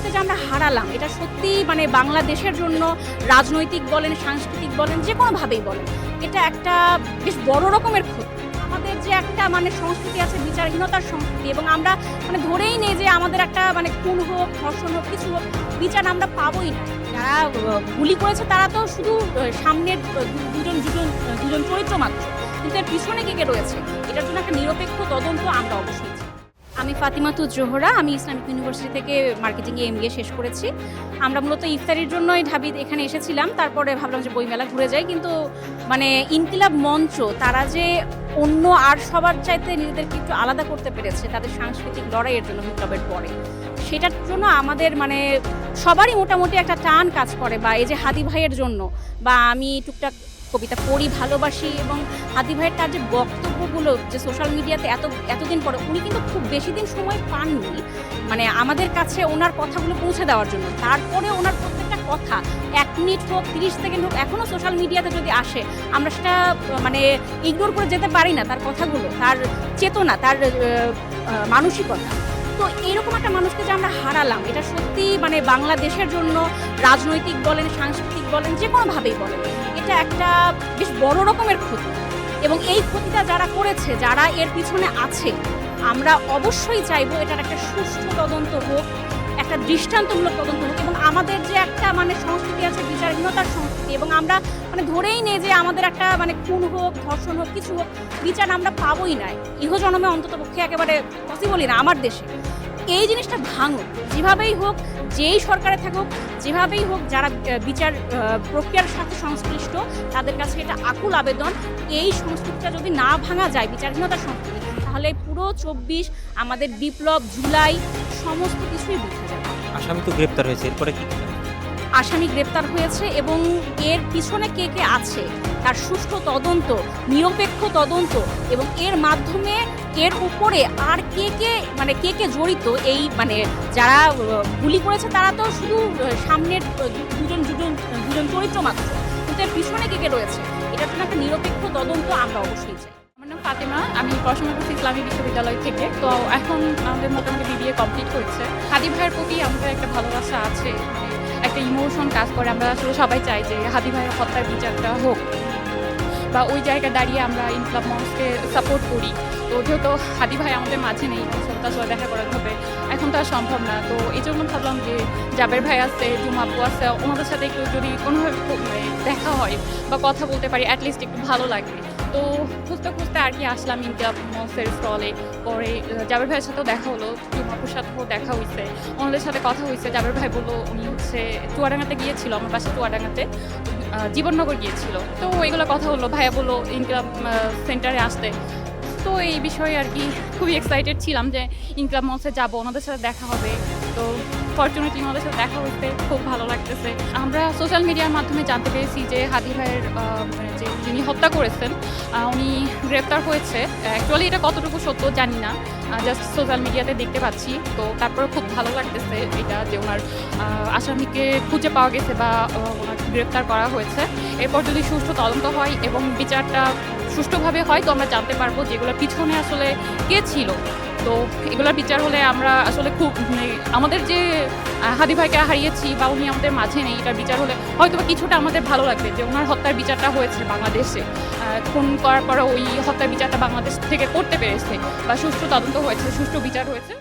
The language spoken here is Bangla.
মানুষকে যে আমরা হারালাম এটা সত্যি মানে বাংলাদেশের জন্য রাজনৈতিক বলেন, সাংস্কৃতিক বলেন, যে কোনোভাবেই বলেন, এটা একটা বেশ বড় রকমের ক্ষতি। আমাদের যে একটা মানে সংস্কৃতি আছে বিচারহীনতার সংস্কৃতি, এবং আমরা মানে ধরেই নেই যে আমাদের একটা মানে খুন হোক, ধর্ষণ হোক, কিছু হোক, বিচার আমরা পাবোই না। যারা গুলি করেছে তারা তো শুধু সামনের দুজন চরিত্র মাত্র, কিন্তু এর পিছনে কে কে রয়েছে এটার জন্য একটা নিরপেক্ষ তদন্ত আমরা অবশ্যই চাই। আমি ফাতিমাতুজ জোহরা, আমি ইসলামিক ইউনিভার্সিটি থেকে মার্কেটিংয়ে MBA শেষ করেছি। আমরা মূলত ইফতারির জন্যই ঢাবি এখানে এসেছিলাম, তারপরে ভাবলাম যে বইমেলা ঘুরে যাই, কিন্তু মানে ইনকিলাব মঞ্চ তারা যে অন্য আর সবার চাইতে নিজেদেরকে একটু আলাদা করতে পেরেছে তাদের সাংস্কৃতিক লড়াইয়ের জন্য বিপ্লবের পরে, সেটার জন্য আমাদের মানে সবারই মোটামুটি একটা টান কাজ করে। বা এই যে হাদি ভাইয়ের জন্য, বা আমি টুকটাক কবিতা পড়ি, ভালোবাসি, এবং হাদি ভাইয়ের তার যে বক্তব্যগুলো যে সোশ্যাল মিডিয়াতে এতদিন পরে, উনি কিন্তু খুব বেশি দিন সময় পাননি মানে আমাদের কাছে ওনার কথাগুলো পৌঁছে দেওয়ার জন্য। তারপরে ওনার প্রত্যেকটা কথা 1 মিনিট হোক, 30 সেকেন্ড হোক, এখনও সোশ্যাল মিডিয়াতে যদি আসে আমরা সেটা মানে ইগনোর করে যেতে পারি না। তার কথাগুলো, তার চেতনা, তার মানসিকতা। তো এরকম একটা মানুষকে যে আমরা হারালাম এটা সত্যি মানে বাংলাদেশের জন্য রাজনৈতিক বলেন, সাংস্কৃতিক বলেন, যে কোনোভাবেই বলেন, এটা একটা বেশ বড় রকমের ক্ষতি। এবং এই ক্ষতিটা যারা করেছে, যারা এর পিছনে আছে, আমরা অবশ্যই চাইবো এটার একটা সুষ্ঠু তদন্ত হোক, একটা দৃষ্টান্তমূলক তদন্ত হোক। এবং আমাদের যে একটা মানে সংস্কৃতি আছে বিচারহীনতার সংস্কৃতি, এবং আমরা মানে ধরেই নেই যে আমাদের একটা মানে খুন হোক, ধর্ষণ হোক, কিছু হোক, বিচার আমরা পাবোই না, ইহজন্মে অন্তত পক্ষে একেবারে পসিবলই না আমার দেশে। এই জিনিসটা ভাঙুক, যেভাবেই হোক, যেই সরকারে থাকুক, যেভাবেই হোক, যারা বিচার প্রক্রিয়ার সাথে সংশ্লিষ্ট তাদের কাছে এটা আকুল আবেদন। এই সংস্কৃতিটা যদি না ভাঙা যায়, বিচারহীনতার সংস্কৃতি, তাহলে পুরো 24 আমাদের বিপ্লব, জুলাই, সমস্ত কিছুই বুঝে যাবে। আসামি তো গ্রেপ্তার হয়েছে, এরপরে কি? আসামি গ্রেপ্তার হয়েছে, এবং এর পিছনে কে কে আছে তার সুষ্ঠু তদন্ত, নিরপেক্ষ তদন্ত, এবং এর মাধ্যমে এর উপরে আর কে কে জড়িত, এই মানে যারা গুলি করেছে তারা তো শুধু সামনের দুজন চরিত্র মাত্র, কিন্তু এর পিছনে কে কে রয়েছে এটার জন্য একটা নিরপেক্ষ তদন্ত আমরা অবশ্যই চাই। আমার নাম ফাতেমা, আমি পড়াশোনা করছি ইসলামী বিশ্ববিদ্যালয় থেকে। তো এখন আমাদের মোটামুটি BBA কমপ্লিট হয়েছে। হাদি ভাইয়ের প্রতি আমাদের একটা ভালোবাসা আছে, মানে একটা ইমোশন কাজ করে। আমরা আসলে সবাই চাই যে হাদি ভাইয়ের হত্যার বিচারটা হোক, বা ওই জায়গায় দাঁড়িয়ে আমরা ইনকিলাব মঞ্চকে সাপোর্ট করি। তো যেহেতু হাদি ভাই আমাদের মাঝে নেই, তার সাথে দেখা করাতে হবে, এখন তো আর সম্ভব না। তো এই জন্য ভাবলাম যে জাবের ভাই আছে, জুমা আপু আছে, ওনাদের সাথে একটু যদি কোনোভাবে দেখা হয় বা কথা বলতে পারি, অ্যাটলিস্ট একটু ভালো লাগবে। তো খুঁজতে খুঁজতে আর কি আসলাম ইনকিলাব মঞ্চের স্টলে। পরে জাবের ভাইয়ের সাথেও দেখা হলো, জুমা আপুর সাথেও দেখা হয়েছে, ওনাদের সাথে কথা হয়েছে। জাবের ভাই বললো উনি হচ্ছে চুয়াডাঙ্গাতে গিয়েছিল, আমার বাসা চুয়াডাঙ্গাতে, জীবননগর গিয়েছিল। তো এগুলো কথা হলো, ভাইয়া বললো ইনকিলাব সেন্টারে আসতে। তো এই বিষয়ে আর কি খুবই এক্সাইটেড ছিলাম যে ইনকিলাব মঞ্চে যাবো, ওনাদের সাথে দেখা হবে। তো ফরচুনেটলি ওনাদের সাথে দেখা হতে খুব ভালো লাগতেছে। আমরা সোশ্যাল মিডিয়ার মাধ্যমে জানতে পেরেছি যে হাদি ভাইয়ের মানে যে যিনি হত্যা করেছেন উনি গ্রেপ্তার হয়েছে। অ্যাকচুয়ালি এটা কতটুকু সত্য জানি না, জাস্ট সোশ্যাল মিডিয়াতে দেখতে পাচ্ছি। তো তারপরে খুব ভালো লাগতেছে এটা যে ওনার আসামিকে খুঁজে পাওয়া গেছে বা ওনাকে গ্রেপ্তার করা হয়েছে। এরপর যদি সুষ্ঠু তদন্ত হয় এবং বিচারটা সুষ্ঠুভাবে হয়, তো আমরা জানতে পারবো যেগুলোর পিছনে আসলে কে ছিল। তো এগুলোর বিচার হলে আমরা আসলে খুব আমাদের যে হাদি ভাইকে হারিয়েছি বা উনি আমাদের মাঝে নেই, এটার বিচার হলে হয়তো বা কিছুটা আমাদের ভালো লাগবে যে ওনার হত্যার বিচারটা হয়েছে বাংলাদেশে, খুন করার পরে ওই হত্যার বিচারটা বাংলাদেশ থেকে করতে পেরেছে, বা সুষ্ঠু তদন্ত হয়েছে, সুষ্ঠু বিচার হয়েছে।